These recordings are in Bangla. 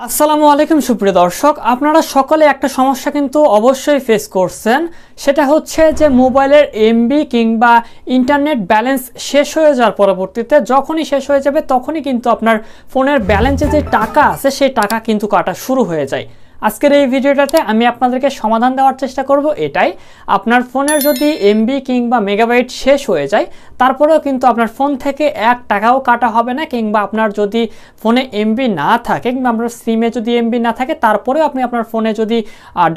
আসসালামু আলাইকুম সুপ্রিয় দর্শক, আপনারা সকলে একটা সমস্যা কিন্তু অবশ্যই ফেস করছেন। সেটা হচ্ছে যে মোবাইলের এমবি কিংবা ইন্টারনেট ব্যালেন্স শেষ হয়ে যাওয়ার পরবর্তীতে যখনই শেষ হয়ে যাবে তখনই কিন্তু আপনার ফোনের ব্যালেন্সে যে টাকা আছে সেই টাকা কিন্তু কাটা শুরু হয়ে যায়। আজকের এই ভিডিওটাতে আমি আপনাদেরকে সমাধান দেওয়ার চেষ্টা করব এটাই, আপনার ফোনের যদি এমবি কিংবা মেগাবাইট শেষ হয়ে যায় তারপরেও কিন্তু আপনার ফোন থেকে 1 টাকাও কাটা হবে না, কিংবা আপনার যদি ফোনে এমবি না থাকে কিংবা আপনার সিমে যদি এমবি না থাকে তারপরেও আপনি আপনার ফোনে যদি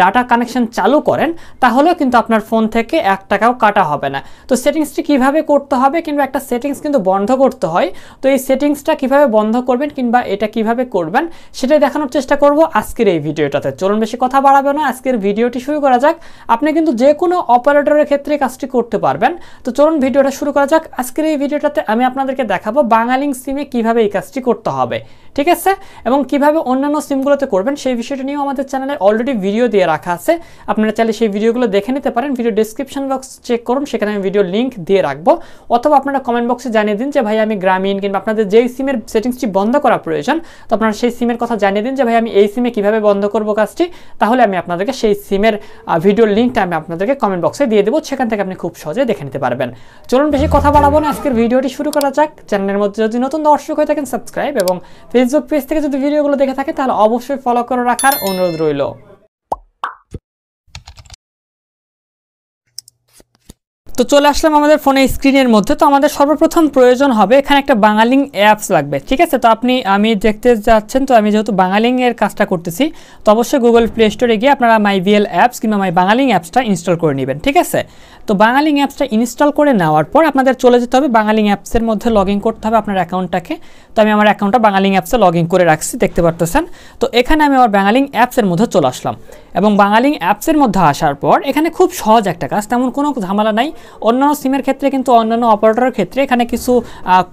ডাটা কানেকশন চালু করেন তাহলেও কিন্তু আপনার ফোন থেকে 1 টাকাও কাটা হবে না। তো সেটিংসটি কিভাবে করতে হবে, কিংবা একটা সেটিংস কিন্তু বন্ধ করতে হয়, তো এই সেটিংসটা কিভাবে বন্ধ করবেন কিংবা এটা কিভাবে করবেন সেটাই দেখানোর চেষ্টা করব আজকের এই ভিডিওটাতে। চলুন বেশি কথা বাড়াবো না, আজকের ভিডিওটি শুরু করা যাক। আপনি কিন্তু যে কোনো অপারেটরের ক্ষেত্রে কাজটি করতে পারবেন। তো চলুন ভিডিওটা শুরু করা যাক। আজকের এই ভিডিওটাতে আমি আপনাদেরকে দেখাবো বাংলালিংক সিমে কিভাবে এই কাজটি করতে হবে, ঠিক আছে, এবং কিভাবে অন্যান্য সিমগুলোতে করবেন সেই বিষয়টা নিয়েও আমাদের চ্যানেলে অলরেডি ভিডিও দিয়ে রাখা আছে। আপনারা চাইলে সেই ভিডিওগুলো দেখে নিতে পারেন। ভিডিও ডেসক্রিপশন বক্স চেক করুন, সেখানে আমি ভিডিও লিঙ্ক দিয়ে রাখবো, অথবা আপনারা কমেন্ট বক্সে জানিয়ে দিন যে ভাই আমি গ্রামীণ কিংবা আপনাদের যেই সিমের সেটিংসটি বন্ধ করা প্রয়োজন তো আপনারা সেই সিমের কথা জানিয়ে দিন যে ভাই আমি এই সিমে কিভাবে বন্ধ করব কাজটি, তাহলে আমি আপনাদেরকে সেই সিমের ভিডিওর লিঙ্কটা আমি আপনাদেরকে কমেন্ট বক্সে দিয়ে দেবো, সেখান থেকে আপনি খুব সহজে দেখে নিতে পারবেন। চলুন বেশি কথা বাড়াবো না, আজকের ভিডিওটি শুরু করা যাক। চ্যানেলের মধ্যে যদি নতুন দর্শক হয়ে থাকেন সাবস্ক্রাইব, এবং ফেসবুক পেজ থেকে যদি ভিডিওগুলো দেখে থাকে তাহলে অবশ্যই ফলো করে রাখার অনুরোধ রইল। তো চলে আসলাম আমাদের ফোনের স্ক্রিনের মধ্যে। তো আমাদের সর্বপ্রথম প্রয়োজন হবে এখানে একটা বাংলালিংক অ্যাপস লাগবে, ঠিক আছে। তো আমি দেখতে যাচ্ছেন, তো আমি যেহেতু বাংলালিংক এর কাজটা করতেছি তো অবশ্যই গুগল প্লে স্টোরে গিয়ে আপনারা মাই ভিএল অ্যাপস কিংবা মাই বাংলালিংক অ্যাপসটা ইনস্টল করে নেবেন, ঠিক আছে। তো বাংলালিংক অ্যাপসটা ইনস্টল করে নেওয়ার পর আপনাদের চলে যেতে হবে বাংলালিংক অ্যাপসের মধ্যে, লগ ইন করতে হবে আপনার অ্যাকাউন্টটাকে। তো আমি আমার অ্যাকাউন্টটা বাংলালিংক অ্যাপসে লগ ইন করে রাখছি, দেখতে পারতেছেন। তো এখানে আমি আমার বাংলালিংক অ্যাপসের মধ্যে চলে আসলাম, এবং বাংলালিংক অ্যাপসের মধ্যে আসার পর এখানে খুব সহজ একটা কাজ, তেমন কোনো ঝামেলা নাই। অন্যান্য সিমের ক্ষেত্রে কিন্তু অন্যান্য অপারেটরের ক্ষেত্রে এখানে কিছু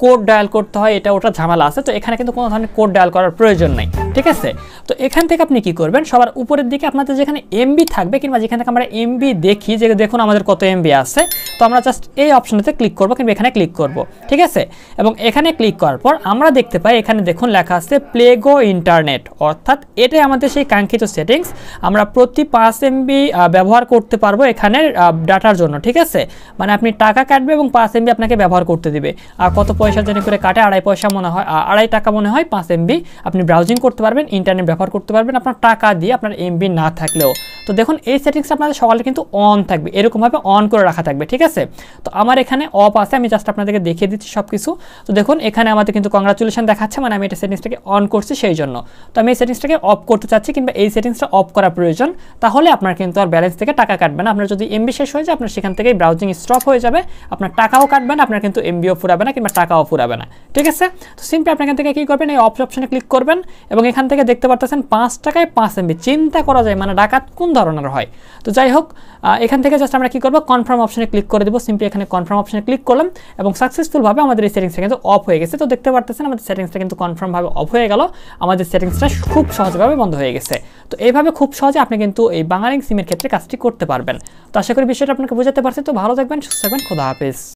কোড ডায়াল করতে হয়, এটা ওটা ঝামেলা আছে। তো এখানে কিন্তু কোনো ধরনের কোড ডায়াল করার প্রয়োজন নেই, ঠিক আছে। তো এখান থেকে আপনি কি করবেন, সবার উপরের দিকে আপনাদের যেখানে এমবি থাকবে কিংবা যেখান থেকে আমরা এমবি দেখি যে দেখুন আমাদের কত এমবি আছে, তো আমরা জাস্ট এই অপশনটাতে ক্লিক করবো কিংবা এখানে ক্লিক করব, ঠিক আছে। এবং এখানে ক্লিক করার পর আমরা দেখতে পাই এখানে দেখুন লেখা আছে প্লেগো ইন্টারনেট, অর্থাৎ এটাই আমাদের সেই কাঙ্ক্ষিত সেটিংস। আমরা প্রতি 5 এমবি ব্যবহার করতে পারবো এখানের ডাটার জন্য, ঠিক আছে। মানে আপনি টাকা কাটবে এবং 5 এমবি আপনাকে ব্যবহার করতে দিবে। আর কত পয়সা জানি করে কাটে, 2.5 পয়সা মনে হয়, 2.5 টাকা মনে হয় 5 এমবি আপনি ব্রাউজিং করতে পারবেন, ইন্টারনেট ব্যবহার করতে পারবেন আপনার টাকা দিয়ে, আপনার এমবি না থাকলেও। তো দেখুন এই সেটিংসটা আপনাদের সকালে কিন্তু অন থাকবে, এরকমভাবে অন করে রাখা থাকবে, ঠিক আছে। তো আমার এখানে অফ আছে, আমি জাস্ট আপনাদেরকে দেখিয়ে দিচ্ছি সব কিছু। তো দেখুন এখানে আমাদের কিন্তু কংগ্রাচুলেশন দেখাচ্ছে, মানে আমি এটা সেটিংসটাকে অন করছি সেই জন্য। তো আমি এই সেটিংসটাকে অফ করতে চাচ্ছি, কিংবা এই সেটিংসটা অফ করা প্রয়োজন, তাহলে আপনার কিন্তু আর ব্যালেন্স থেকে টাকা কাটবে না। আপনার যদি এমবি শেষ হয়ে যায় আপনার সেখান থেকেই ব্রাউজিং স্টপ হয়ে যাবে, আপনার টাকাও কাটবে না, আপনার কিন্তু এমবিও ফুরাবে না কিংবা টাকাও ফুরাবে না, ঠিক আছে। তো সিম্পলি আপনি এখান থেকে কী করবেন, এই অপশনে ক্লিক করবেন, এবং এখান থেকে দেখতে পারতেছেন 5 টাকায় 5 এমবি। চিন্তা করা যায় মানে ডাকাত কোন ধরনের হয়। তো যাই হোক, এখান থেকে জাস্ট আমরা কী করবো, কনফার্ম অপশনে ক্লিক করে দেবো। সিম্পলি এখানে কনফার্ম অপশনে ক্লিক করলাম এবং সাকসেসফুলভাবে আমাদের এই সেটিংসটা কিন্তু অফ হয়ে গেছে। তো দেখতে পারতেছেন আমাদের সেটিংসটা কিন্তু কনফার্মভাবে অফ হয়ে গেল, আমাদের সেটিংসটা খুব সহজভাবে বন্ধ হয়ে গেছে। তো এইভাবে খুব সহজে আপনি কিন্তু এই বাংলালিংক সিমের ক্ষেত্রে কাজটি করতে পারবেন। তো আশা করি বিষয়টা আপনাকে বোঝাতে পারছি। তো ভালো থাকবেন, সুস্থ থাকবেন, খোদা হাফেজ।